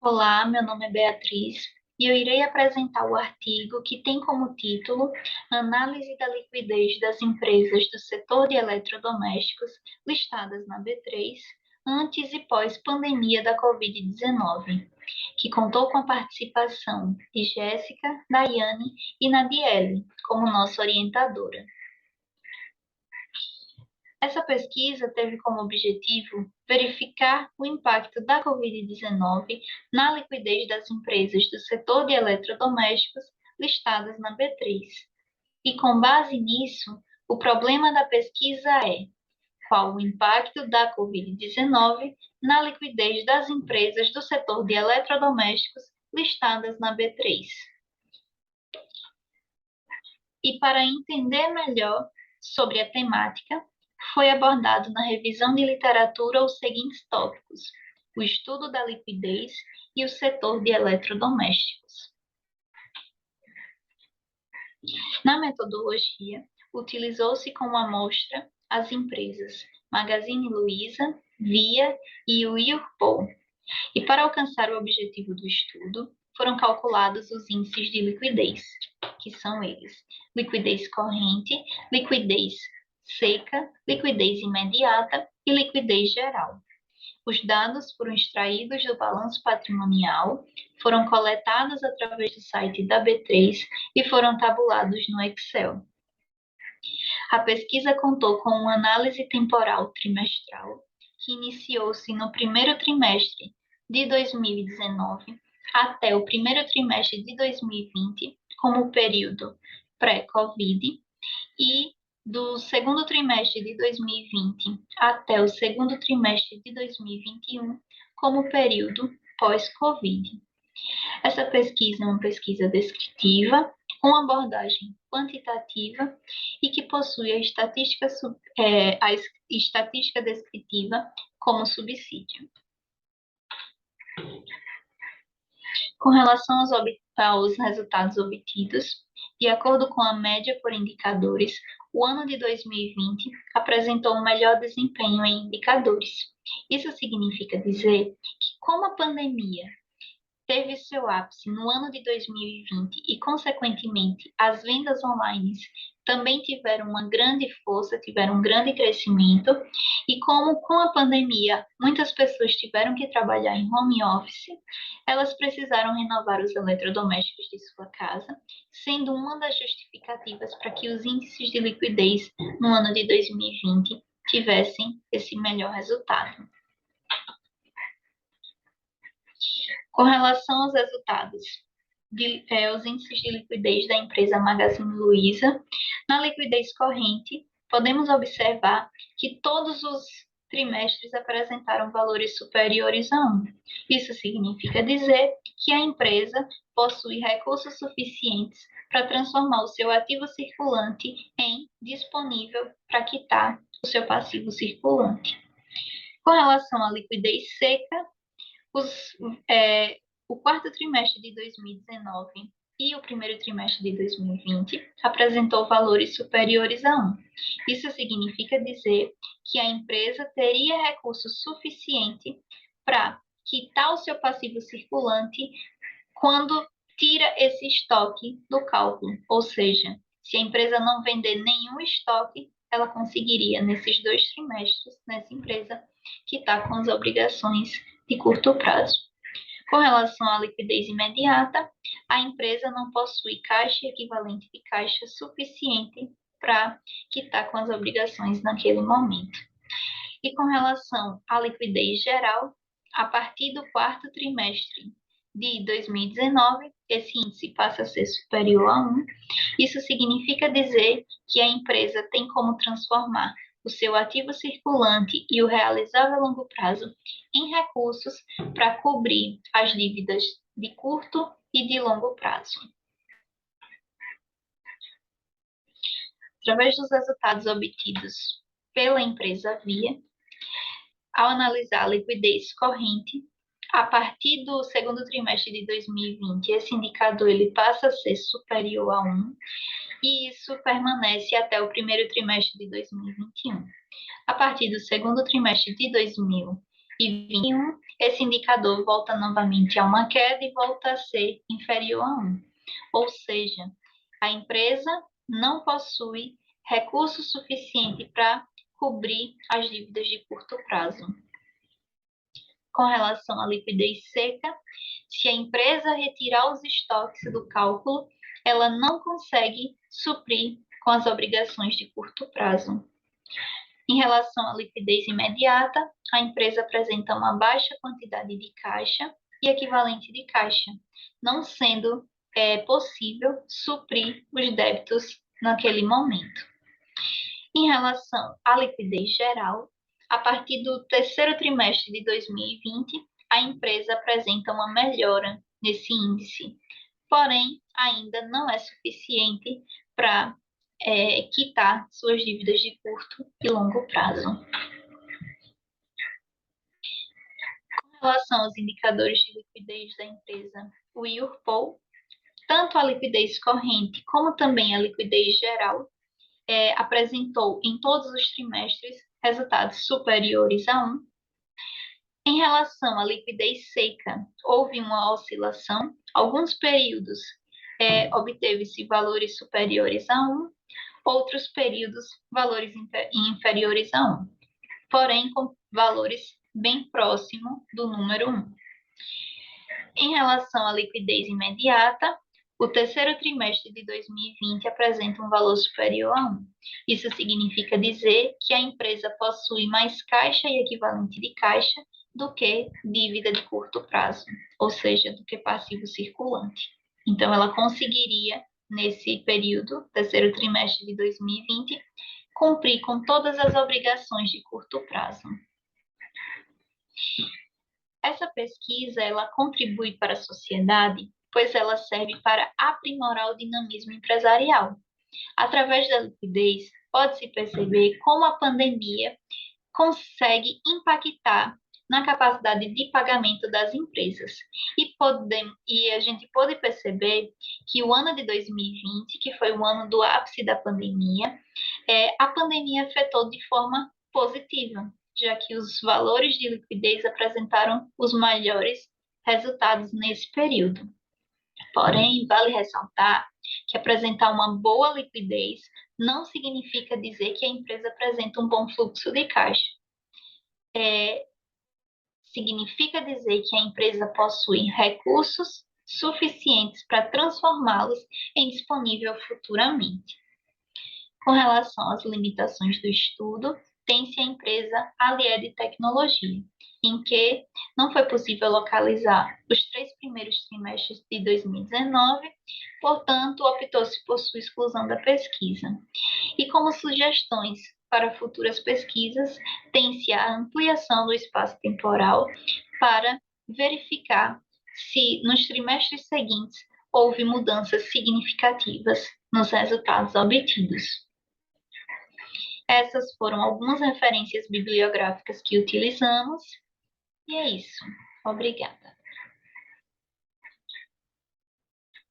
Olá, meu nome é Beatriz e eu irei apresentar o artigo que tem como título Análise da liquidez das empresas do setor de eletrodomésticos listadas na B3 antes e pós-pandemia da Covid-19, que contou com a participação de Jéssica, Daiane e Nadiele como nossa orientadora. Essa pesquisa teve como objetivo verificar o impacto da Covid-19 na liquidez das empresas do setor de eletrodomésticos listadas na B3. E, com base nisso, o problema da pesquisa é: qual o impacto da Covid-19 na liquidez das empresas do setor de eletrodomésticos listadas na B3? E, para entender melhor sobre a temática, foi abordado na revisão de literatura os seguintes tópicos: o estudo da liquidez e o setor de eletrodomésticos. Na metodologia, utilizou-se como amostra as empresas Magazine Luiza, Via e Whirlpool. E para alcançar o objetivo do estudo, foram calculados os índices de liquidez, que são eles: liquidez corrente, liquidez seca, liquidez imediata e liquidez geral. Os dados foram extraídos do balanço patrimonial, foram coletados através do site da B3 e foram tabulados no Excel. A pesquisa contou com uma análise temporal trimestral, que iniciou-se no primeiro trimestre de 2019 até o primeiro trimestre de 2020, como período pré-Covid, e do segundo trimestre de 2020 até o segundo trimestre de 2021, como período pós-Covid. Essa pesquisa é uma pesquisa descritiva, com abordagem quantitativa e que possui a estatística descritiva como subsídio. Com relação aos resultados obtidos, de acordo com a média por indicadores, o ano de 2020 apresentou um melhor desempenho em indicadores. Isso significa dizer que, como a pandemia teve seu ápice no ano de 2020 e, consequentemente, as vendas online também tiveram uma grande força, tiveram um grande crescimento, e como com a pandemia muitas pessoas tiveram que trabalhar em home office, elas precisaram renovar os eletrodomésticos de sua casa, sendo uma das justificativas para que os índices de liquidez no ano de 2020 tivessem esse melhor resultado. Com relação aos resultados, os índices de liquidez da empresa Magazine Luiza, na liquidez corrente, podemos observar que todos os trimestres apresentaram valores superiores a 1. Isso significa dizer que a empresa possui recursos suficientes para transformar o seu ativo circulante em disponível para quitar o seu passivo circulante. Com relação à liquidez seca, o quarto trimestre de 2019 e o primeiro trimestre de 2020 apresentou valores superiores a 1. Isso significa dizer que a empresa teria recursos suficiente para quitar o seu passivo circulante quando tira esse estoque do cálculo. Ou seja, se a empresa não vender nenhum estoque, ela conseguiria, nesses 2 trimestres, nessa empresa, quitar com as obrigações de curto prazo. Com relação à liquidez imediata, a empresa não possui caixa equivalente de caixa suficiente para quitar com as obrigações naquele momento. E com relação à liquidez geral, a partir do quarto trimestre de 2019, esse índice passa a ser superior a 1. Isso significa dizer que a empresa tem como transformar o seu ativo circulante e o realizável a longo prazo em recursos para cobrir as dívidas de curto e de longo prazo. Através dos resultados obtidos pela empresa Via, ao analisar a liquidez corrente, a partir do segundo trimestre de 2020, esse indicador ele passa a ser superior a 1, e isso permanece até o primeiro trimestre de 2021. A partir do segundo trimestre de 2021, esse indicador volta novamente a uma queda e volta a ser inferior a 1. Ou seja, a empresa não possui recurso suficiente para cobrir as dívidas de curto prazo. Com relação à liquidez seca, se a empresa retirar os estoques do cálculo, ela não consegue suprir com as obrigações de curto prazo. Em relação à liquidez imediata, a empresa apresenta uma baixa quantidade de caixa e equivalente de caixa, não sendo possível suprir os débitos naquele momento. Em relação à liquidez geral, a partir do terceiro trimestre de 2020, a empresa apresenta uma melhora nesse índice, porém, ainda não é suficiente para quitar suas dívidas de curto e longo prazo. Com relação aos indicadores de liquidez da empresa, o IURPOL, tanto a liquidez corrente como também a liquidez geral, apresentou em todos os trimestres resultados superiores a 1. Em relação à liquidez seca, houve uma oscilação. Alguns períodos obteve-se valores superiores a 1, outros períodos valores inferiores a 1, porém com valores bem próximos do número 1. Em relação à liquidez imediata, o terceiro trimestre de 2020 apresenta um valor superior a 1. Isso significa dizer que a empresa possui mais caixa e equivalente de caixa do que dívida de curto prazo, ou seja, do que passivo circulante. Então, ela conseguiria, nesse período, terceiro trimestre de 2020, cumprir com todas as obrigações de curto prazo. Essa pesquisa, ela contribui para a sociedade, pois ela serve para aprimorar o dinamismo empresarial. Através da liquidez, pode-se perceber como a pandemia consegue impactar na capacidade de pagamento das empresas. E a gente pode perceber que o ano de 2020, que foi o ano do ápice da pandemia, a pandemia afetou de forma positiva, já que os valores de liquidez apresentaram os melhores resultados nesse período. Porém, vale ressaltar que apresentar uma boa liquidez não significa dizer que a empresa apresenta um bom fluxo de caixa. Significa dizer que a empresa possui recursos suficientes para transformá-los em disponível futuramente. Com relação às limitações do estudo, tem-se a empresa Alied Tecnologia, em que não foi possível localizar os 3 primeiros trimestres de 2019, portanto, optou-se por sua exclusão da pesquisa. E como sugestões para futuras pesquisas, tem-se a ampliação do espaço temporal para verificar se nos trimestres seguintes houve mudanças significativas nos resultados obtidos. Essas foram algumas referências bibliográficas que utilizamos, e é isso. Obrigada.